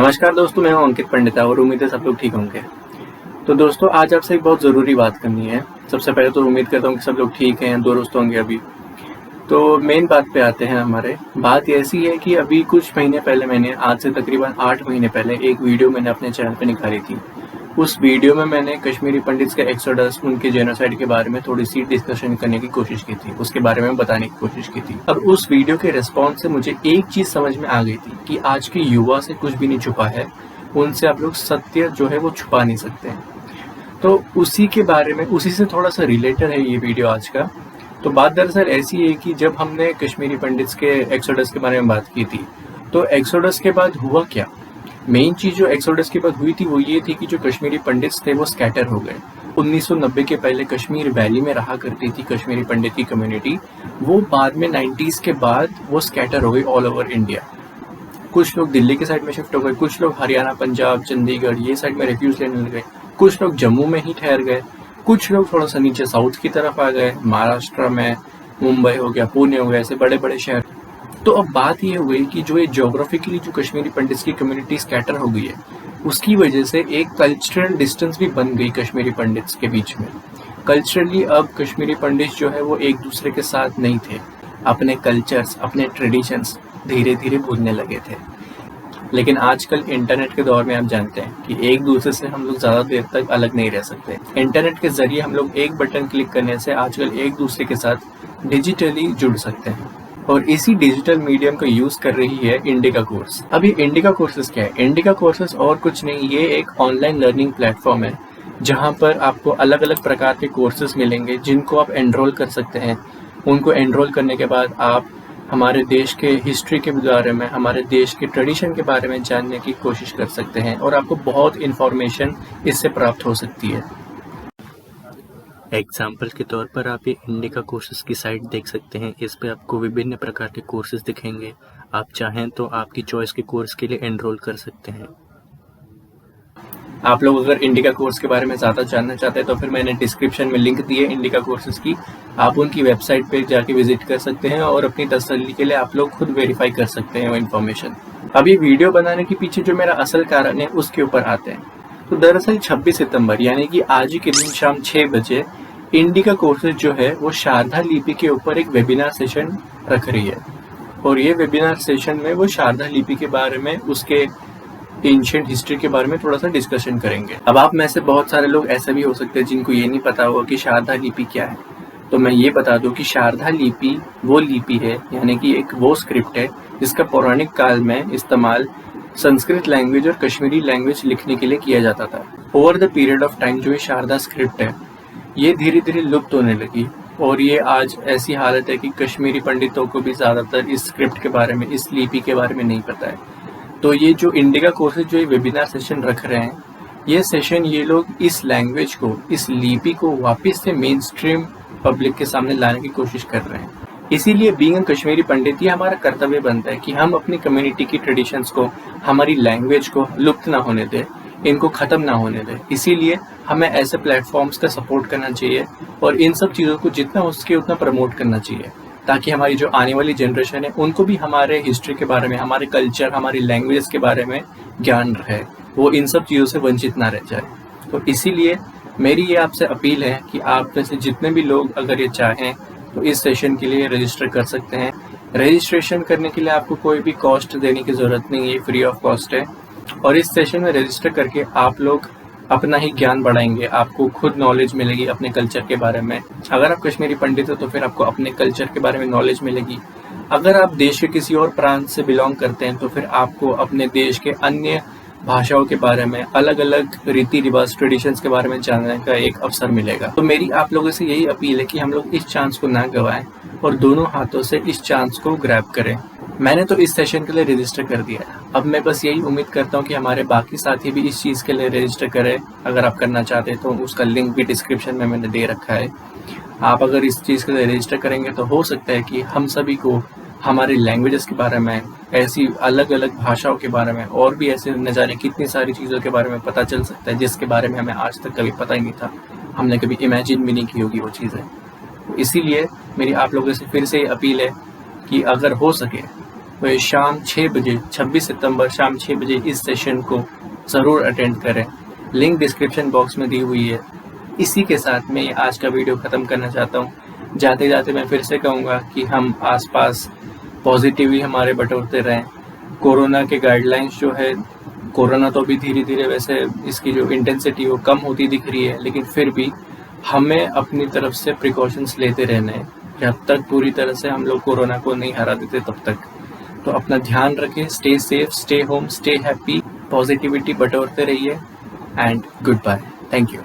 नमस्कार दोस्तों, मैं हूं अंकित पंडिता और उम्मीद है सब लोग ठीक होंगे। तो दोस्तों, आज आपसे एक बहुत ज़रूरी बात करनी है। सबसे पहले तो उम्मीद करता हूं कि सब लोग ठीक हैं, दुरुस्त होंगे अभी। तो मेन बात पे आते हैं हमारे। बात ऐसी है कि अभी कुछ महीने पहले मैंने आज से तकरीबन 8 महीने पहले एक वीडियो मैंने अपने चैनल पे निकाली थी। उस वीडियो में मैंने कश्मीरी पंडित्स के एक्सोडस, उनके जेनोसाइड के बारे में थोड़ी-सी डिस्कशन करने की कोशिश की थी, उसके बारे में बताने की कोशिश की थी। अब उस वीडियो के रिस्पॉन्स से मुझे एक चीज़ समझ में आ गई थी कि आज के युवा से कुछ भी नहीं छुपा है, उनसे आप लोग सत्य जो है वो छुपा नहीं सकते हैं। तो उसी के बारे में, उसी से थोड़ा-सा रिलेटेड है ये वीडियो आज का। तो बात दरअसल ऐसी है कि जब हमने कश्मीरी पंडित्स के एक्सोडस के बारे में बात की थी, तो एक्सोडस के बाद हुआ क्या? मेन चीज़ जो एक्सोडस के बाद हुई थी वो ये थी कि जो कश्मीरी पंडित्स थे वो स्कैटर हो गए। 1990 के पहले कश्मीर वैली में रहा करती थी कश्मीरी पंडित की कम्युनिटी, वो बाद में 90s के बाद वो स्कैटर हो गई ऑल ओवर इंडिया। कुछ लोग दिल्ली के साइड में शिफ्ट हो गए, कुछ लोग हरियाणा, पंजाब, चंडीगढ़ ये साइड में रेफ्यूज लेने लग गए, कुछ लोग जम्मू में ही ठहर गए, कुछ लोग थोड़ा सा नीचे साउथ की तरफ आ गए, महाराष्ट्र में मुंबई हो गया, पुणे हो गया, ऐसे बड़े बड़े शहर। तो अब बात ये हो गई कि जो ये ज्योग्राफिकली जो कश्मीरी पंडित्स की कम्युनिटी स्कैटर हो गई है, उसकी वजह से एक कल्चरल डिस्टेंस भी बन गई कश्मीरी पंडित्स के बीच में। कल्चरली अब कश्मीरी पंडित्स जो है वो एक दूसरे के साथ नहीं थे, अपने कल्चर्स, अपने ट्रेडिशंस धीरे धीरे भूलने लगे थे। लेकिन आजकल इंटरनेट के दौर में आप जानते हैं कि एक दूसरे से हम लोग ज़्यादा देर तक अलग नहीं रह सकते। इंटरनेट के जरिए हम लोग एक बटन क्लिक करने से आजकल एक दूसरे के साथ डिजिटली जुड़ सकते हैं, और इसी डिजिटल मीडियम का यूज़ कर रही है इंडिका कोर्स। अब ये इंडिका कोर्सेज क्या है? इंडिका कोर्सेज और कुछ नहीं, ये एक ऑनलाइन लर्निंग प्लेटफॉर्म है जहाँ पर आपको अलग अलग प्रकार के कोर्सेज मिलेंगे जिनको आप एनरोल कर सकते हैं। उनको एनरोल करने के बाद आप हमारे देश के हिस्ट्री के बारे में, हमारे देश के ट्रेडिशन के बारे में जानने की कोशिश कर सकते हैं, और आपको बहुत इन्फॉर्मेशन इससे प्राप्त हो सकती है। एग्जाम्पल के तौर पर आप ये इंडिका कोर्सेज की साइट देख सकते हैं। इस पे आपको विभिन्न प्रकार के कोर्सेज दिखेंगे। आप चाहें तो आपकी चॉइस के कोर्स के लिए एनरोल कर सकते हैं। आप लोग अगर इंडिका कोर्स के बारे में ज़्यादा जानना चाहते हैं तो फिर मैंने डिस्क्रिप्शन में लिंक दी है इंडिका कोर्सेज की। आप उनकी वेबसाइट पे जाके विजिट कर सकते हैं और अपनी तसल्ली के लिए आप लोग खुद वेरीफाई कर सकते हैं वो इन्फॉर्मेशन। अब ये वीडियो बनाने के पीछे जो मेरा असल कारण है उसके ऊपर आते हैं। तो दरअसल 26 सितंबर यानी कि आज ही के दिन शाम 6 बजे इंडिका कोर्सेज जो है वो शारदा लिपि के ऊपर एक वेबिनार सेशन रख रही है, और ये वेबिनार सेशन में वो शारदा लिपि के बारे में, उसके एंशिएंट हिस्ट्री के बारे में थोड़ा सा डिस्कशन करेंगे। अब आप में से बहुत सारे लोग ऐसे भी हो सकते हैं जिनको ये नहीं पता होगा कि शारदा लिपि क्या है। तो मैं ये बता दूं कि शारदा लिपि वो लिपि है, यानी कि एक वो स्क्रिप्ट है जिसका पौराणिक काल में इस्तेमाल संस्कृत लैंग्वेज और कश्मीरी लैंग्वेज लिखने के लिए किया जाता था। Over the period of time जो ये शारदा स्क्रिप्ट है ये धीरे धीरे लुप्त होने लगी, और ये आज ऐसी हालत है कि कश्मीरी पंडितों को भी ज़्यादातर इस स्क्रिप्ट के बारे में, इस लिपि के बारे में नहीं पता है। तो ये जो इंडिका कोर्सेज जो ये वेबिनार सेशन रख रहे हैं, ये सेशन ये लोग इस लैंग्वेज को, इस लिपि को वापस से मेन स्ट्रीम पब्लिक के सामने लाने की कोशिश कर रहे हैं। इसीलिए बीइंग कश्मीरी पंडित ये हमारा कर्तव्य बनता है कि हम अपनी कम्युनिटी की ट्रेडिशंस को, हमारी लैंग्वेज को लुप्त ना होने दें, इनको ख़त्म ना होने दें। इसीलिए हमें ऐसे प्लेटफॉर्म्स का सपोर्ट करना चाहिए और इन सब चीज़ों को जितना हो सके उतना प्रमोट करना चाहिए, ताकि हमारी जो आने वाली जनरेशन है उनको भी हमारे हिस्ट्री के बारे में, हमारे कल्चर, हमारी लैंग्वेज के बारे में ज्ञान रहे, वो इन सब चीज़ों से वंचित ना रह जाए। तो इसीलिए मेरी ये आपसे अपील है कि आप में से जितने भी लोग अगर ये चाहें तो इस सेशन के लिए रजिस्टर कर सकते हैं। रजिस्ट्रेशन करने के लिए आपको कोई भी कॉस्ट देने की ज़रूरत नहीं है, फ्री ऑफ कॉस्ट है। और इस सेशन में रजिस्टर करके आप लोग अपना ही ज्ञान बढ़ाएंगे, आपको खुद नॉलेज मिलेगी अपने कल्चर के बारे में। अगर आप कश्मीरी पंडित हो तो फिर आपको अपने कल्चर के बारे में नॉलेज मिलेगी। अगर आप देश के किसी और प्रांत से बिलोंग करते हैं तो फिर आपको अपने देश के अन्य भाषाओं के बारे में, अलग अलग रीति रिवाज, ट्रेडिशंस के बारे में जानने का एक अवसर मिलेगा। तो मेरी आप लोगों से यही अपील है कि हम लोग इस चांस को ना गंवाएं और दोनों हाथों से इस चांस को ग्रैब करें। मैंने तो इस सेशन के लिए रजिस्टर कर दिया है। अब मैं बस यही उम्मीद करता हूँ कि हमारे बाकी साथी भी इस चीज़ के लिए रजिस्टर करें। अगर आप करना चाहते हैं तो उसका लिंक भी डिस्क्रिप्शन में मैंने दे रखा है। आप अगर इस चीज़ के लिए रजिस्टर करेंगे तो हो सकता है कि हम सभी को हमारी लैंग्वेजेस के बारे में, ऐसी अलग अलग भाषाओं के बारे में, और भी ऐसे न जाने कितनी सारी चीज़ों के बारे में पता चल सकता है जिसके बारे में हमें आज तक कभी पता ही नहीं था, हमने कभी इमेजिन भी नहीं की होगी वो चीज़ें। इसीलिए मेरी आप लोगों से फिर से अपील है कि अगर हो सके वह शाम 6 बजे 26 सितंबर शाम 6 बजे इस सेशन को ज़रूर अटेंड करें। लिंक डिस्क्रिप्शन बॉक्स में दी हुई है। इसी के साथ मैं आज का वीडियो ख़त्म करना चाहता हूँ। जाते जाते मैं फिर से कहूँगा कि हम आसपास पॉजिटिव हमारे बटोरते रहें। कोरोना के गाइडलाइंस जो है, कोरोना तो अभी धीरे धीरे वैसे इसकी जो इंटेंसिटी वो कम होती दिख रही है, लेकिन फिर भी हमें अपनी तरफ से प्रिकॉशंस लेते रहना है। जब तक पूरी तरह से हम लोग कोरोना को नहीं हरा देते तब तक। तो अपना ध्यान रखें, stay safe, stay home, stay happy, positivity बटोरते रहिए and goodbye. Thank you.